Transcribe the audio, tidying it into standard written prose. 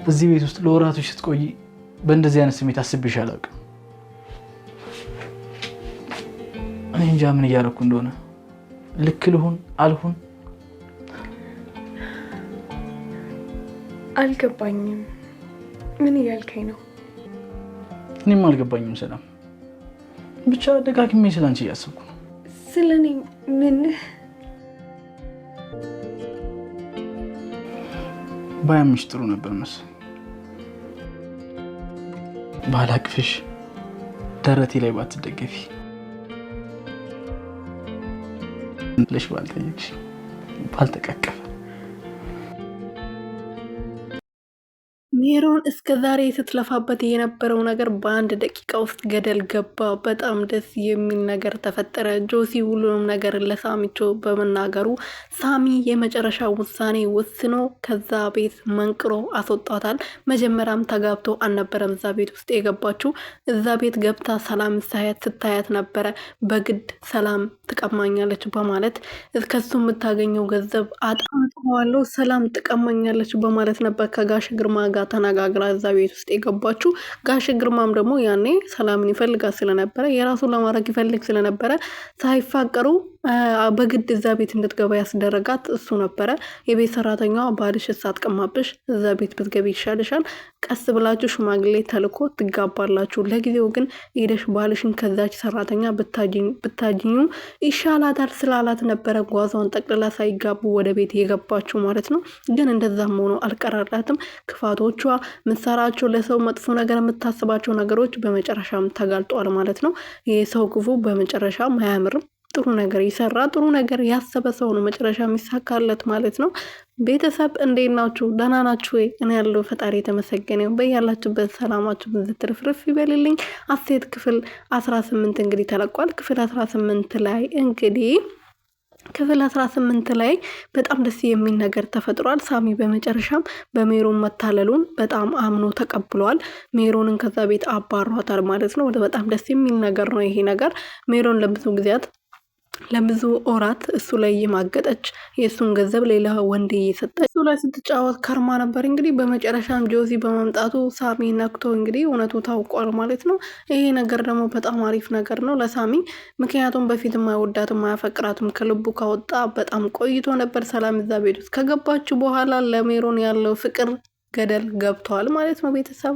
እዚህ ቤት ውስጥ ለወራቶች ስትቆይ በእንደዚህ አይነት ስሜት አስቤሽ አላውቅም። እኔ እንጃ ምን እያደረኩ እንደሆነ። ልክ ልሁን አልሁን አልገባኝም። ምን እያልከኝ ነው? እኔም አልገባኝም ሰላም። ብቻ ደጋግሜ ስላንቺ እያሰብኩ ነው። ስለኔ ምን ባያምሽ ጥሩ ነበር መሰለኝ። ባላቅፍሽ ደረቴ ላይ ባትደገፊ ለሽ ባልጠየቅሽ ባልተቃቀፈ። ሜሮን እስከ ዛሬ ስትለፋበት የነበረው ነገር በአንድ ደቂቃ ውስጥ ገደል ገባ። በጣም ደስ የሚል ነገር ተፈጠረ። ጆሲ ሁሉንም ነገር ለሳሚቾ በመናገሩ ሳሚ የመጨረሻ ውሳኔ ወስኖ ከዛ ቤት መንቅሮ አስወጣታል። መጀመሪያም ተጋብቶ አልነበረም እዛ ቤት ውስጥ የገባችው። እዛ ቤት ገብታ ሰላም ስታያት ነበረ። በግድ ሰላም ትቀማኛለች በማለት ከሱ የምታገኘው ገንዘብ አጣጥዋለሁ፣ ሰላም ትቀማኛለች በማለት ነበር ከጋሽ ግርማ ጋር ተነጋግራ እዛ ቤት ውስጥ የገባችው። ጋሽ ግርማም ደግሞ ያኔ ሰላምን ይፈልጋት ስለነበረ የራሱን ለማድረግ ይፈልግ ስለነበረ ሳይፋቀሩ በግድ እዛ ቤት እንድትገባ ያስደረጋት እሱ ነበረ። የቤት ሰራተኛዋ ባልሽ ሳትቀማብሽ እዛ ቤት ብትገቢ ይሻልሻል፣ ቀስ ብላችሁ ሽማግሌ ተልኮ ትጋባላችሁ፣ ለጊዜው ግን ሄደሽ ባልሽን ከዛች ሰራተኛ ብታጅኙ ይሻላታል ስላላት ነበረ ጓዛውን ጠቅልላ ሳይጋቡ ወደ ቤት የገባችሁ ማለት ነው። ግን እንደዛም ሆኖ አልቀረላትም። ክፋቶቿ ምትሰራቸው ለሰው መጥፎ ነገር የምታስባቸው ነገሮች በመጨረሻም ተጋልጧል ማለት ነው። የሰው ክፉ በመጨረሻም አያምርም። ጥሩ ነገር ይሰራ ጥሩ ነገር ያሰበ ሰው ነው መጨረሻ የሚሳካለት ማለት ነው። ቤተሰብ እንዴት ናችሁ? ደህና ናችሁ ወይ? እኔ ያለው ፈጣሪ የተመሰገነው። በያላችሁበት ሰላማችሁ ብትርፍርፍ ይበልልኝ። አሴት ክፍል 18 እንግዲህ ተለቋል። ክፍል 18 ላይ እንግዲህ ክፍል 18 ላይ በጣም ደስ የሚል ነገር ተፈጥሯል። ሳሚ በመጨረሻም በሜሮን መታለሉን በጣም አምኖ ተቀብሏል። ሜሮንን ከዛ ቤት አባሯታል ማለት ነው። በጣም ደስ የሚል ነገር ነው ይሄ ነገር። ሜሮን ለብዙ ወራት እሱ ላይ የማገጠች የእሱን ገንዘብ ሌላ ወንድ እየሰጠች እሱ ላይ ስትጫወት ከርማ ነበር። እንግዲህ በመጨረሻም ጆሲ በመምጣቱ ሳሚ ነክቶ እንግዲህ እውነቱ ታውቋል ማለት ነው። ይሄ ነገር ደግሞ በጣም አሪፍ ነገር ነው ለሳሚ። ምክንያቱም በፊት የማይወዳትም ማያፈቅራትም ከልቡ ካወጣ በጣም ቆይቶ ነበር። ሰላም እዛ ቤት ውስጥ ከገባችሁ በኋላ ለሜሮን ያለው ፍቅር ገደል ገብተዋል ማለት ነው ቤተሰብ